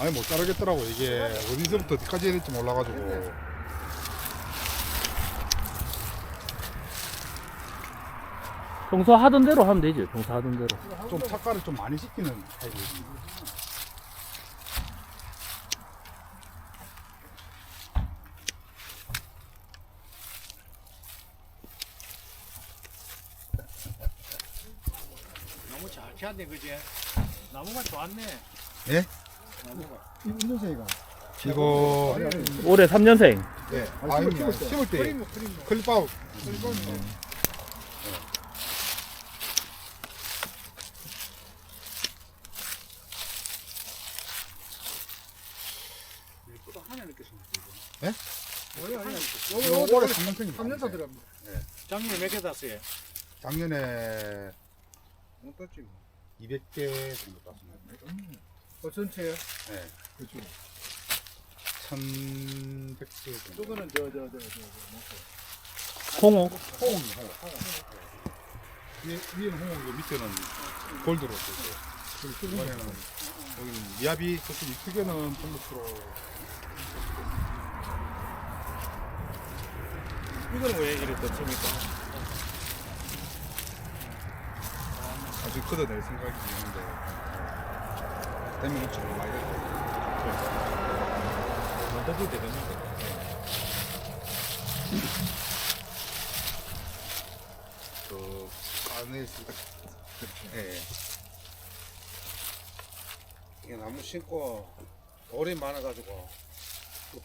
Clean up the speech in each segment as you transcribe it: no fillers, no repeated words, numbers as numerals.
아니 못 자르겠더라고. 이게 어디서부터 어디까지 해야 될지 몰라가지고. 평소 하던 대로 하면 되지. 평소 하던 대로. 좀 착가를 좀 많이 시키는 타입이거든요. 너무 잘 키웠네, 그지? 나무가 좋았네. 예? 나무가. 인도생이가 이거 올해 3년생. 예. 아니 심을 때 클립아웃. 예? 이거 올해 3년생입니다. 3년차 들어갑니다. 작년에 몇 개 땄어요? 작년에 못 땄지 200개 정도 땄습니다. 전체요? 예. 그렇죠. 1100개 정도. 저거는 홍어. 홍이요. 위에는 홍어고 밑에는 골드로 되고 이번에는 여기는 미야비 저쪽 이 크게는 폴로프로. 이거는 왜 이렇게 칩니까? 아직 걷어낼 생각이 있는데 되면 우측으로 많이 될것 만들어도 되겠는데. 그 안에 있으니까 예. 이게 나무 심고 돌이 많아가지고 또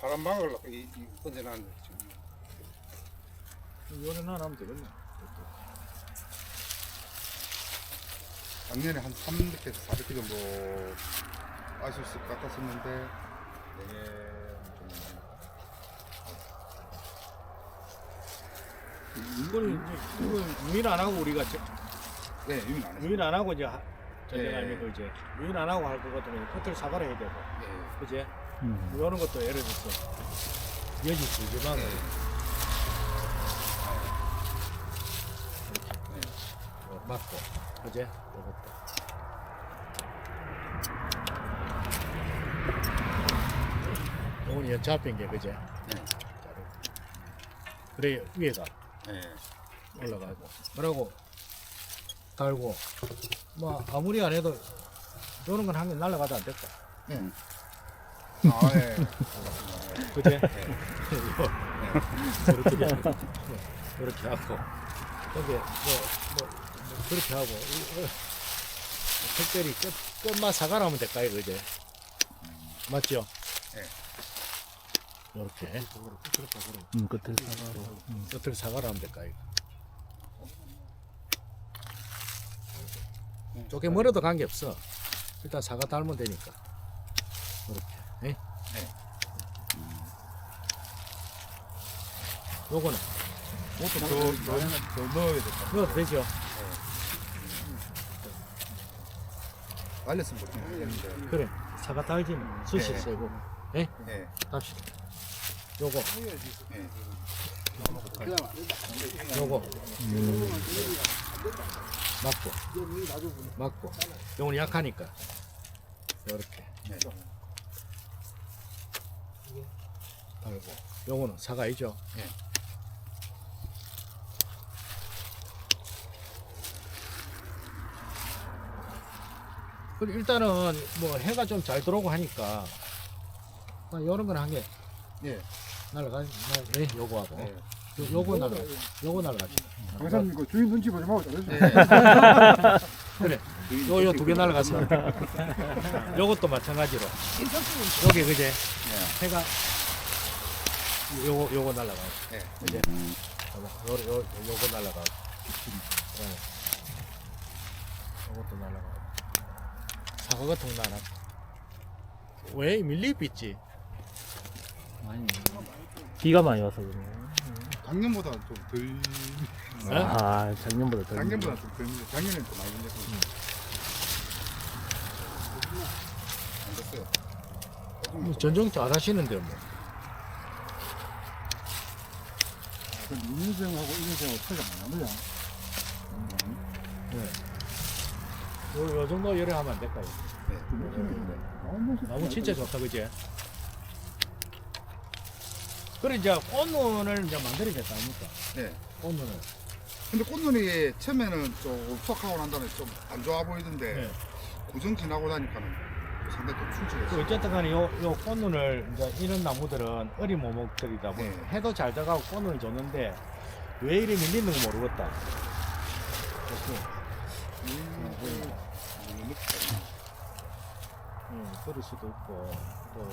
바람 막으려고 이 건져놨는데 지금 이거는 하나 하면 되겠네. 작년에 한 300개에서 400개 정도 아이소스 깎았었는데 이게 좀 이거는 유인 안 하고 우리가 네, 유인 안 했어요. 유인 안 하고 이제 저기 예. 아니고 이제 유인 안 하고 할 것 같으면 커트를 사과를 해야 되고, 예. 그지? 음. 이러는 것도 예를 들어서 여지 두지만 맞고, 그지? 이것도. 이건 연차 뺀 게, 그지? 그래 위에다 예. 올라가고 그러고 달고 뭐 아무리 안 해도 요런 건 한 개 날라가도 안 될까? 아, 예. 그지? 이렇게 이렇게 하고 여기 뭐 그렇게 하고 특별히 끝만 사과하면 될까요, 그지? 맞죠? 예. 이렇게 끝을 사과로. 끝을 사과를 하면 될까요? 쪼개 머리도 관계 없어. 일단 사과 달면 되니까. 이렇게. 예? 요거는 그것도 더 넣어야 될 것 같아요. 넣어도 되죠. 날렸으면 좋겠는데. 그래. 사과 달지는 숱이 예. 세고. 예? 예. 답시다. 요거, 예. 요거. 맞고. 요거는 약하니까. 요렇게. 예. 달고. 요거는 사과이죠. 예. 그리고 일단은 뭐 해가 좀 잘 들어오고 하니까 요런 건 한 개 예. 예, 요거하고 예. 요거 날라가지. 강사님 그 주인 눈치 보지 말고 잘해주세요. 그래. 요 두 개 날라갔어. 요것도 마찬가지로. 여기 그제 해가 요거 날라가고. 예. 그제. 요거 날라가고. 요것도 날라가고. 사과 같은 거 날아. 왜 밀리 빗지? 비가 많이 와서 그래. 작년보다 좀 덜. 아, 작년보다 더. 작년보다 좀 덜. 작년에는 좀 많이 밀렸어요. 안 됐어요. 전정 잘 하시는데 뭐. 그 인생하고 인생하고 차이가 많아요. 네. 요 정도 열에 하면 안 될까요? 나무 진짜 좋다, 그지? 그래 이제 꽃눈을 이제 만들어야겠다 아닙니까? 네. 꽃눈을. 근데 꽃눈이 처음에는 좀 수확하고 난 다음에 좀 안 좋아 보이던데 네. 구정 지나고 나니까는 상당히 좀 그 충실했어요. 어쨌든 간에 요 꽃눈을 이제 이런 나무들은 어린 모목들이다 보니 네. 해도 잘 들어가고 꽃눈을 줬는데 왜 이리 밀리는 거 모르겠다. 그럴 수도 있고 또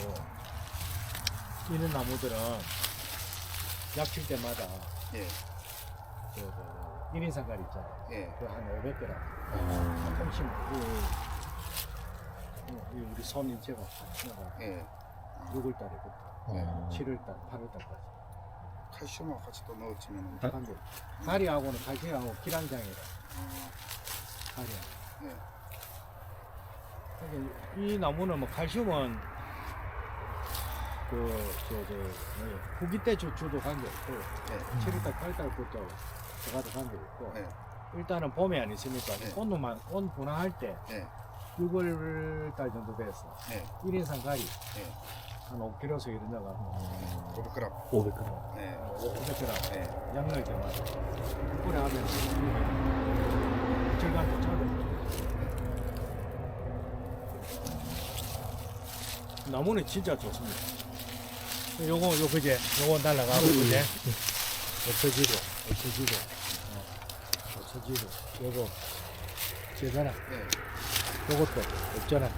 이런 나무들은 약칠 때마다 예. 그 1인 상갈 있잖아. 예. 그한 500g. 조금씩 우리 손 인체가 예. 6월달에부터 7월달, 8월달까지. 칼슘하고 같이 또 넣어주면 한개 가리하고는 칼슘하고 기란장이라. 가리하고. 예. 그러니까 이 나무는 뭐 칼슘은 후기 때 줘도 관계없고 예. 7월달, 8월달부터 들어가도 관계없고 예. 일단은 봄에 아니십니까? 네. 꽃 분화할 때 예. 6월달 정도 돼서 예. 1인상 가리 예. 한 5kg씩 이런 데가 500g. 500g. 예. 500g 예. 양념할 때마다 뿌려 하면 질감도 차고 나무는 진짜 좋습니다. 요거 그제 요거 날라가고 그제 없어지고 요거 제잖아. 예. 요것도 없잖아.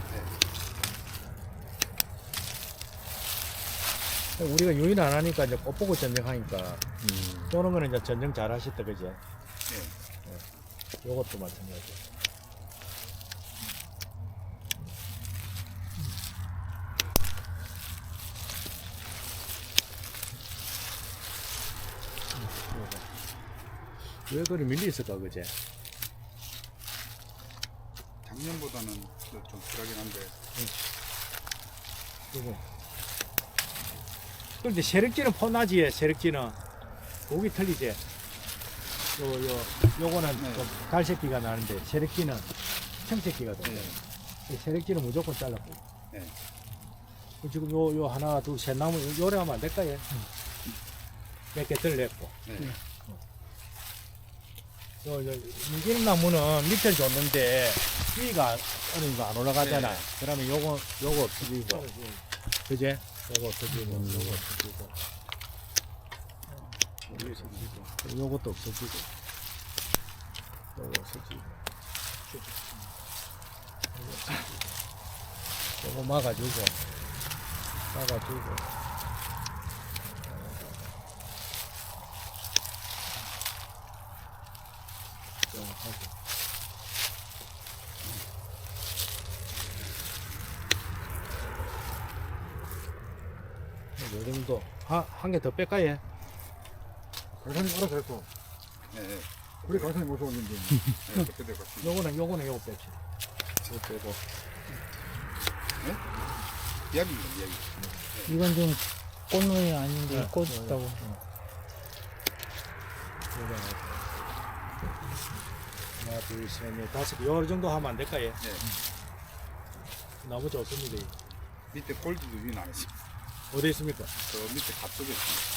우리가 유인 안 하니까 이제 꽃 보고 전쟁하니까 또는 거는 이제 전쟁 잘 하셨다 그제. 요것도 마찬가지. 왜 그리 밀리 있을까 그제? 작년보다는 좀 덜하긴 한데. 요거. 그런데 세력지는 포나지에 세력지는 고기 틀리지. 요거는 네. 좀 갈색기가 나는데 세력지는 청색기가 돼. 이 세력지는 무조건 잘랐고. 네. 지금 요 하나 둘 셋 나무 요래 하면 안 될까요? 몇 개 들렸고. 네. 이기는 나무는 밑을 줬는데 위가 어느 정도 안 올라가잖아. 네. 그러면 요거 없어지고, 그제? 요거 없어지고, 요거 없어지고, 요것도 없어지고, 요거 없어지고, 요거 막아주고. 요 정도 한 개 더 뺄까요? 강사님 알아서 했어. 예. 우리 강사님 모셔왔는데. 예. 그렇게 될 것 같습니다. 요거는 요거 뺐지. 요거 빼고. 이야기입니다. 이야기. 이건 좀 꽃눈이 아닌데 네. 꽃 있다고. 하나, 둘, 셋, 넷, 다섯 개. 요 정도 하면 안 될까요? 네. 나무 좋습니다. 밑에 골드도 위는 안 했어요. 어디 있습니까? 저 밑에 갑쪽에 있습니다.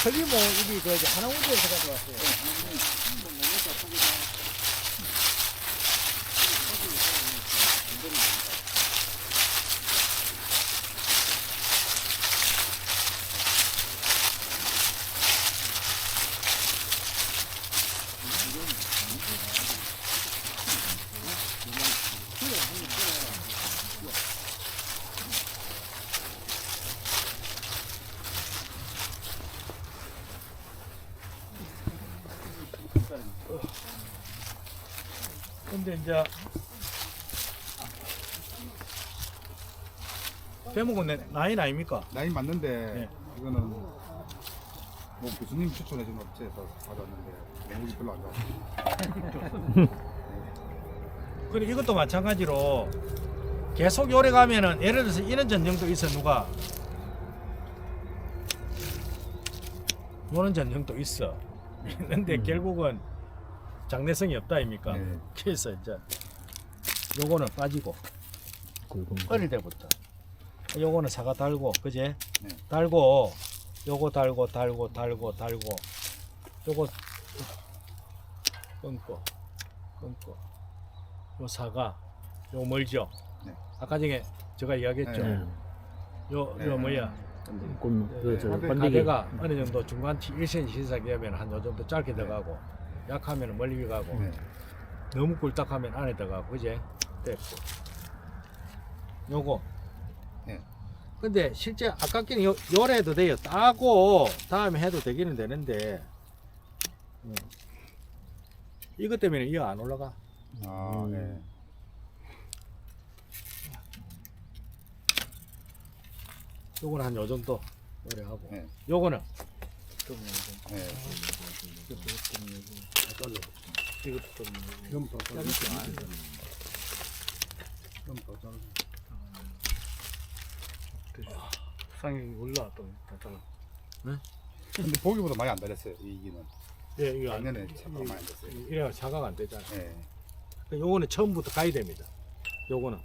설리모 이게 그 하나운데에서 가져왔어요. 근데 이제 대목은 라인 아닙니까? 나이 맞는데 네. 이거는 뭐 교수님 추천해 준 업체에서 받았는데 내용이 별로 안 좋았어요. 그리고 이것도 마찬가지로 계속 오래 가면은 예를 들어서 이런 전쟁도 있어 누가 노는 전형도 있어. 있는데 결국은 장래성이 없다 아닙니까? 네. 그래서 이제 요거는 빠지고 굵은 거. 어릴 때부터 요거는 사과 달고 그제 네. 달고 요거 달고 요거 끊고 요 사과 요 멀죠. 네. 아까 전에 제가 이야기했죠. 네. 요 네. 뭐야 저 네. 번데기. 가대가 어느 정도 중간치 1cm 이상이 하면 한 요 정도 짧게 들어가고 약하면 멀리 가고 네. 너무 꿀딱하면 안에 들어가고 그제 됐고 요거 네. 근데 실제 아깝게는 요래 해도 돼요. 따고 다음에 해도 되기는 되는데 이것 때문에 이어 안 올라가. 아, 네. 요거는 한 요 정도 요래 하고 네. 요거는 네. 이건 더 상이 올라 또 근데 보기보다 많이 안 달렸어요. 이기는 예, 이거 안 작년에 참 많이 안 됐어요. 이래가 자각 안 되잖아. 네. 요거는 처음부터 가야 됩니다. 요거는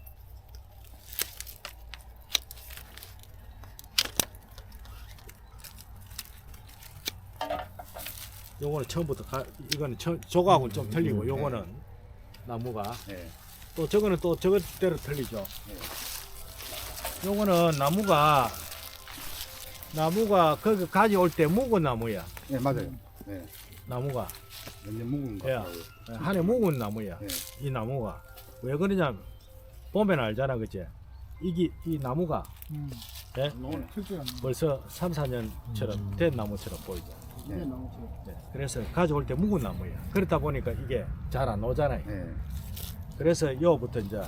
처음부터 이거는 저거하고는 좀 틀리고 요거는 나무가 네. 또 저거는 또 저것대로 틀리죠. 요거는 나무가 거기 가져올 때 묵은 나무야. 네, 맞아요. 네. 나무가 몇년 묵은 거 야. 같아요. 한해 묵은 나무야. 네. 이 나무가 왜 그러냐면 보면 알잖아, 그치? 이 나무가 예? 너무 틀지 않는 벌써 3, 4년처럼 된 나무처럼 보이죠. 게 네. 나오죠. 네. 그래서 가져올 때 묵은 나무야. 그렇다 보니까 이게 잘 안 오잖아요. 네. 그래서 요부터 이제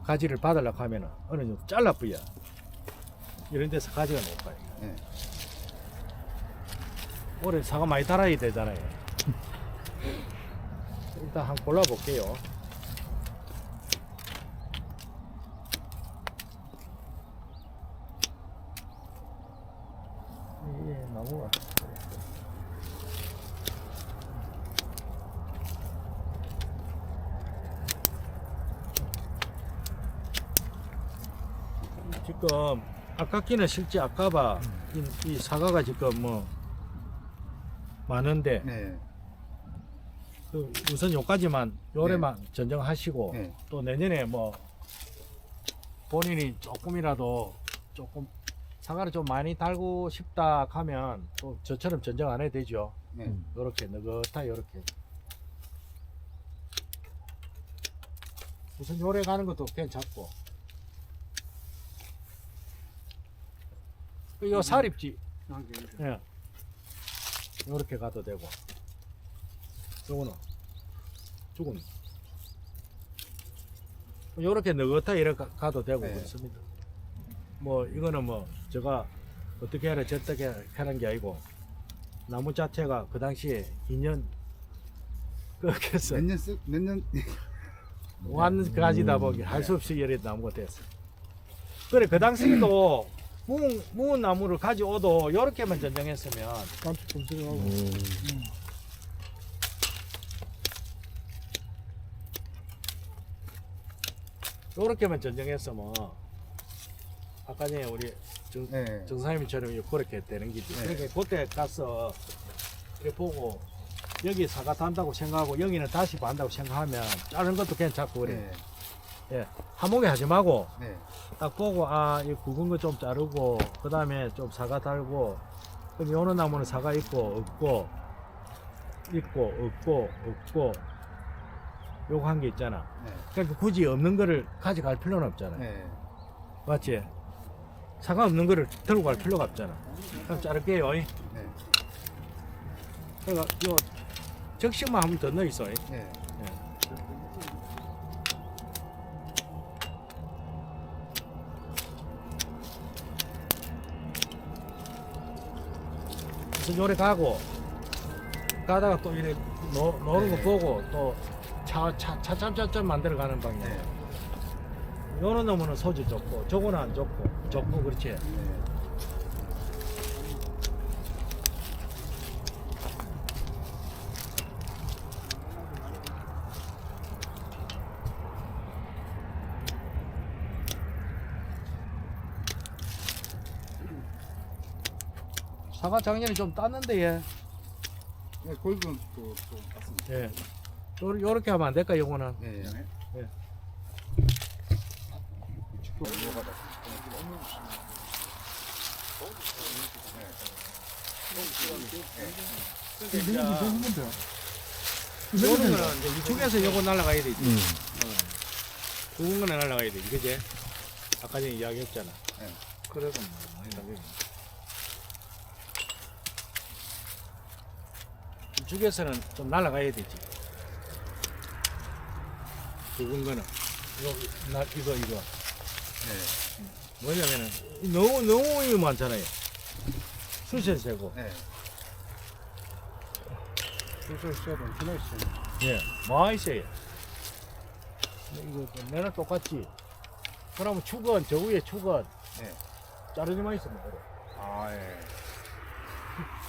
가지를 받으려고 하면은 어느 정도 잘라뿌야. 이런 데서 가지가 못 가요. 네. 올해 사과 많이 달아야 되잖아요. 일단 한번 골라볼게요. 이게 나무가 지금 아깝기는 실제 아까봐 이 사과가 지금 뭐 많은데 네. 그 우선 요까지만 요래만 전정하시고 네. 또 내년에 뭐 본인이 조금이라도 조금 사과를 좀 많이 달고 싶다 하면 또 저처럼 전정 안 해도 되죠. 네. 요렇게 느긋하게 요렇게 우선 요래 가는 것도 괜찮고 요 살입지 예. 요렇게 가도 되고 요거는 죽은 요렇게 느긋하게 이렇게 가도 되고 네. 그렇습니다. 뭐 이거는 뭐 제가 어떻게 해라 저떻게 하는 게 아니고 나무 자체가 그 당시에 2년 꺾여서 몇년 완 가지다 보니 할 수 없이 이래 나무가 됐어. 그래 그 당시에도 묵은 나무를 가져오도 요렇게만 전정했으면 깜짝 검색하고 요렇게만 전정했으면 아까 전에 우리 네. 정사님처럼 그렇게 되는 거지. 네. 그러니까 그때 가서 이렇게 보고 여기 사과 단다고 생각하고 여기는 다시 반다고 생각하면 자른 것도 괜찮고 그래. 네. 예, 한목에 하지 말고 네. 딱 보고 이 굵은 거 좀 자르고 그 다음에 좀 사과 달고 그럼 요런 나무는 사과 있고 없고 요거 한 게 있잖아. 네. 그러니까 굳이 없는 거를 가져갈 필요는 없잖아. 네. 맞지? 사과 없는 거를 들고 갈 필요가 없잖아. 그럼 자를게요. 네. 그러니까 요 적식만 한 번 더 넣어 있어. 네. 그래서 요래 가고 가다가 또 이래 노는 거 네. 보고 또 차참차참 만들어 가는 방향. 네. 요런 놈은 소질 좋고 저거는 안 좋고 그렇지. 네. 사과 작년에 좀 땄는데 얘. 네, 골드는 또 봤습니다. 예. 요렇게 하면 안 될까 요거는? 예. 예. 요런 거는 이제 이쪽에서 요거 날아가야 되지. 굵은 거는 날아가야 되지, 그지? 아까 전에 이야기했잖아. 네. 그래서 많이 날리네. 이쪽에서는 좀 날아가야 되지. 굵은 거는 이거. 뭐냐면은 너무 이거 많잖아요. 수세 세고. 네. 소설 시합은 지나 있어요. 예, 많이 있어요. 이거 내나 똑같지. 그러면 축은 저 위에 축은 네. 자르기만 있으면 그래. 아, 예.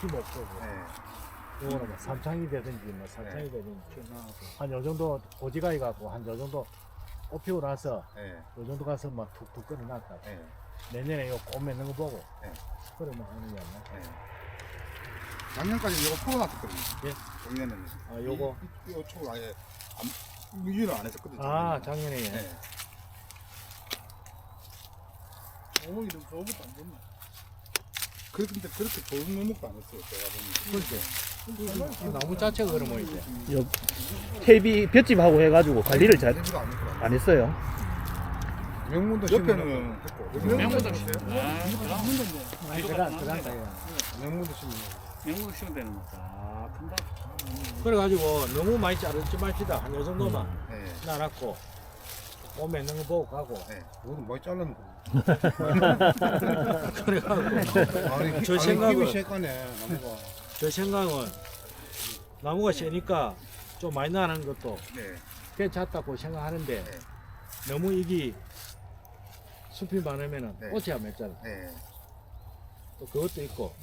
힘 없고. 네. 요거는 뭐 삼창이 되든지 뭐 사창이 되든지 한 요 정도 고지가이 갖고 한 요 정도 뽑히고 나서 네. 요 정도 가서 막 툭툭 끊어놨다. 네. 내년에 요 꽃 맺는 거 보고 네. 그러면 하는 게 아니야. 네. 작년까지 이거 풀어놨었거든요. 예. 작년에는. 아 요거 이 초 아예 유인을 안 했었거든요. 아 작년에 예. 네. 어머니 좀 좋은 것도 안 됐네. 근데 그렇게 좋은 면목도 안 했어요. 제가 보니. 그렇지. 나무 자체가 그러면 이제 퇴비 볏짚하고 해가지고 관리를 잘 대비가 안 했더라고요. 안 했어요. 명문도 옆에는 했고 명문도 아니 그란다 명문도 심는 명문 시면 되는 거다. 아, 큰다. 그래가지고 너무 많이 자르지 맙시다. 한 요 정도만 네. 놔놨고 꽃 맺는 거 보고 가고 네. 그거는 많이 잘랐는데. 그래가지고 아니, 저 생각은- 힘이 세가네, 나무가. 저 생각은 나무가 세니까 좀 많이 나는 것도 네. 괜찮다고 생각하는데 네. 너무 이게 숲이 많으면은 네. 꽃이 안 맺잖아. 네. 또 그것도 있고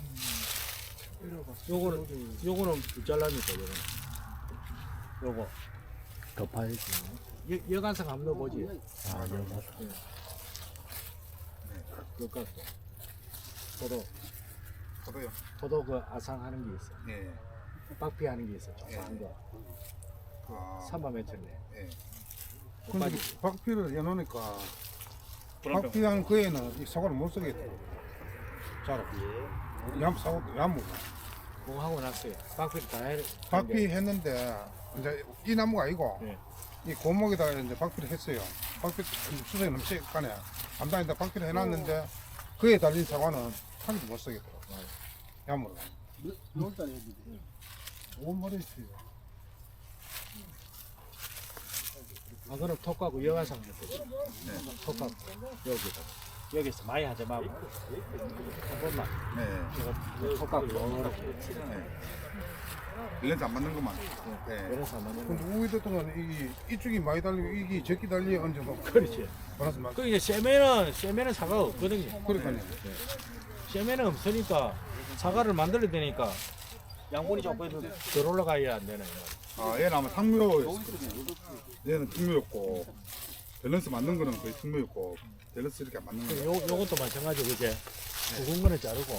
요거는 잘라니까 요거 더 파야지. 여간상 한번 넣어보지. 아, 그것도 저도요. 포도 그 아상하는 게 있어. 네. 박피하는 게 있어. 조그만 거. 아. 3만 맺혔네. 네. 근데 박피를 해놓으니까 그럼 박피한 그에는 이 사과를 못 쓰겠더라고. 자라. 사과도 얌무가. 그거 하고 났어요. 박피를 다 해. 박피 했는데 이제 이 나무가 아니고 네. 이 고목에다가 이제 박피를 했어요. 박피 수성이 너무 세가네. 안 다니다 박피를 해놨는데 그에 달린 사과는 하나도 못 쓰겠더라고. 얌무가. 몇 달에 했는데. 5만 있어요. 아 그럼 톡하고 여간상 넣고. 네. 톡하고 여기서 많이 하지 말고 한 번만. 네. 이거 톡하고 이렇게. 네. 밸런스 안 맞는 것만. 네. 그래서 안 맞는 근데 거. 우리 대통령은 이쪽이 많이 달리고 이게 적게 달리 얹어서 그렇지. 바라서 막 그 이제 세면은 사과가 없거든요. 그러니까요. 세면은 없으니까 사과를 만들어야 되니까 양분이 조금 덜 올라가야 안 되나요? 아 얘는 아마 상묘였어. 얘는 특묘였고 밸런스 맞는 거는 거의 특묘였고 밸런스 이렇게 안 맞는 거. 요것도 마찬가지고 이제 굵은 거는 자르고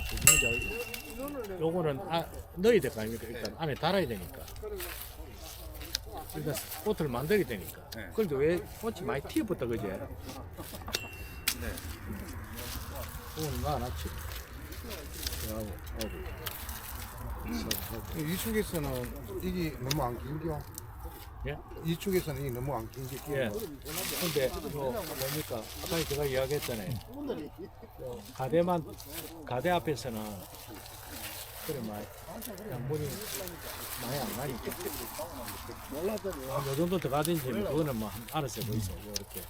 굵은 거 자르고 요거는 넣어야 될 거 아닙니까? 일단 안에 달아야 되니까 일단 꽃을 만들게 되니까 네. 그런데 왜 꽃이 많이 튀어붙다 그제? 네. 그거는 놔놨지 이쪽에서는 이게 너무 안 긴겨. 예? 이쪽에서는 이게 너무 안 긴겨. 예. 근데 뭡니까? 아까 제가 이야기했잖아요. 가대 앞에서는 그래 양분이 많이 안 나니까. 요 정도 더 가든지 그거는 뭐 알아서 뭐 있어 이렇게.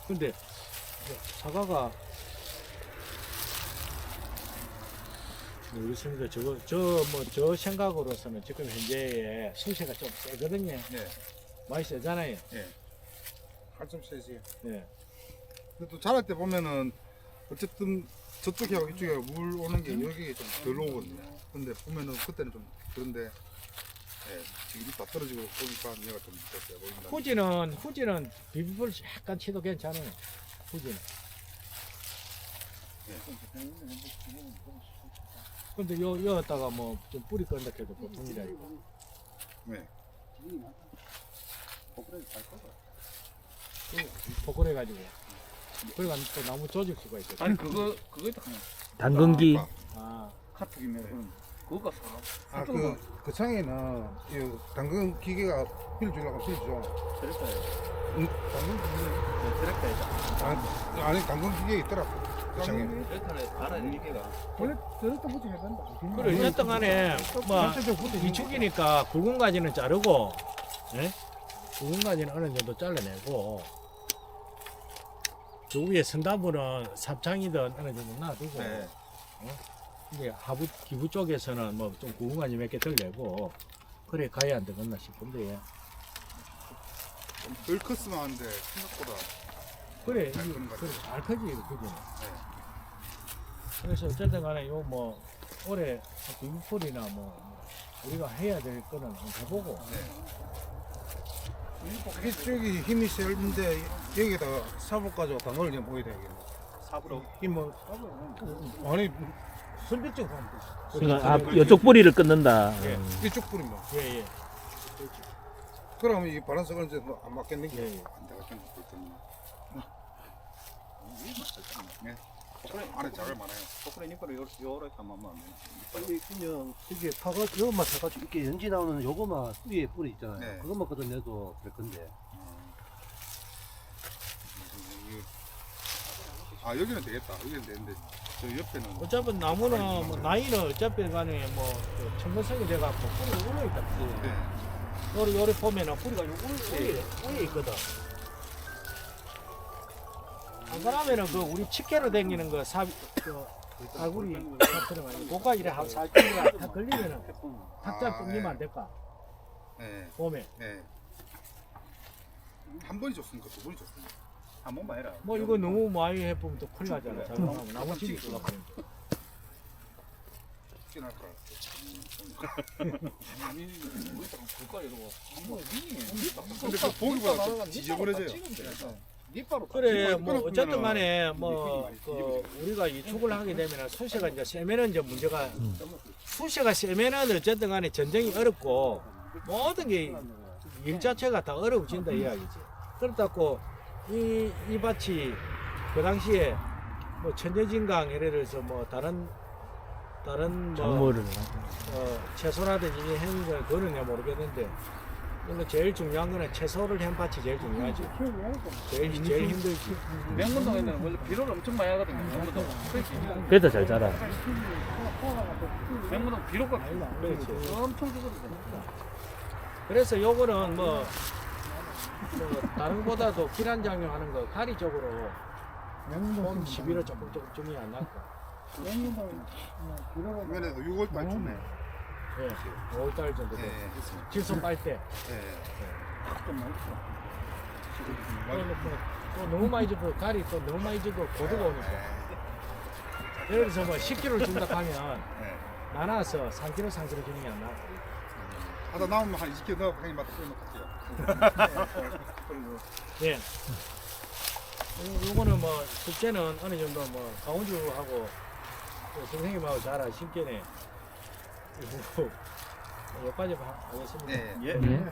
근데 사과가 모르겠습니다. 저 생각으로서는 지금 현재의 수세가 좀 세거든요. 네. 많이 세잖아요. 한점 세지. 네. 근데 또 자랄 때 보면은 어쨌든 저쪽하고 이쪽하고 물 오는 게 여기에 좀 덜 오거든요. 근데 보면은 그때는 좀 그런데 지금 다 떨어지고 보니까 얘가 좀 세 보인다. 후지는 비비볼 약간 치도 괜찮아요. 후지는. 근데 여기다가 뭐 좀 뿌리 건다 해도 보통이라 이거. 네. 포근해 가지고. 그래가 또 나무 조질 수가 있어. 아니 그거 있다 하나. 당근기. 아, 카톡이면 그거가 사. 아, 그 창에는 이 당근 기계가 필 주려고 필 줘. 트랙터에. 당근 기계. 트랙터에. 아니 당근 기계 있더라고. 그 창에. 트랙터에 달아야 기계가. 원래 저렇게 붙여야 된다. 그래 어쨌든 간에 뭐 이축이니까 굵은 가지는 자르고, 예? 굵은 가지는 어느 정도 잘라내고, 저 위에 선다물은 삽창이든 어느 정도 놔두고, 네. 이제 하부 기부 쪽에서는 뭐 좀 굵은 가지 몇 개 덜 내고, 그래 가야 안 되겠나 싶은데. 덜 컸으면 하는데 생각보다. 그래, 잘 이게 크는 것 그래, 같아요. 잘 크지, 그지. 네. 그래서 어쨌든 간에 요 뭐 올해 비무풀이나 뭐 우리가 해야 될 거는 한번 해보고. 이쪽이 힘이 세는데 여기다가 사복 가지고 당근을 그냥 보여야 되겠네. 삽으로. 힘뭐 아니 선별적 하면 돼. 그러니까 이쪽 뿌리를 끊는다. 예. 이쪽 뿌리면. 예, 예. 그러면 이 바란스가 이제 안 맞겠는 게. 예, 예. 안 되겠네. 네. 안에 작을 많아요. 포크레 니꺼를 요렇게 한번 하면 빨리 그냥 이게 파가 요것만 사가지고 이렇게 연지 나오는 요거만 위에 뿌리 있잖아요. 네. 그것만 걷어내도 될 건데. 아 여기는 되겠다. 여기는 되는데 저 옆에는 어차피 나무는 뭐 나이는 어차피 간에 뭐 청근성이 돼갖고 뿌리가 올라있다. 네. 요리 보면은 뿌리가 요 위에 있거든. 안 그러면은 그 우리 집게로 당기는 거 그 갈고리 같은 거 아니고 고가 이래 하고 살짝 다 걸리면은 탁자 끊기면 안 될까? 네. 봄에. 네. 한 번이 좋습니까? 두 번이 좋습니까? 한 번만 해라. 뭐 이거 너무 많이 해보면 또 큰일 나잖아. 잘못하면 나무 집이 쏟아. 뛰어날 거 근데 그 보기보다 좀 지저분해져요. 그래 뭐 어쨌든 간에 뭐 그 우리가 이축을 하게 되면 수세가 이제 세면은 이제 문제가 수세가 세면은 어쨌든 간에 전쟁이 어렵고 모든 게 일 자체가 다 어려워진다 이야기지. 그렇다고 이 밭이 그 당시에 뭐 천재진강 예를 들어서 뭐 다른 뭐 작물을. 채소라든지 행걸 그거는 내가 모르겠는데 이거 제일 중요한 거는 채소를 한 밭이 제일 중요하지. 제일 힘들지. 명문동에는 원래 비료를 엄청 많이 하거든요. 명문동. 그래도 잘 자라. 명문동 비료가 그렇지. 엄청 주거든요. 그래서 요거는 뭐 다른 거보다도 기란 장려하는 거 가리 쪽으로 봄 11월 조금이 안 날까. 이번에도 6월 달쯤에. 예, 5월달 정도 돼. 네, 있습니다. 질소 빨 때. 네. 또 너무 많이 주고 가리 또 너무 많이 주고 고도가 오니까. 예를 들어서 뭐 10kg를 준다 하면 네. 나눠서 3kg, 3kg 주는 게 안 나. 하다 남으면 한 20kg 넣어 형님 맛 끓여놓을게요. 예. 요거는 뭐 숙제는 어느 정도 뭐 강원주하고 또 선생님하고 잘 아시겠네. 여기까지 하겠습니다. 네. 예. 네.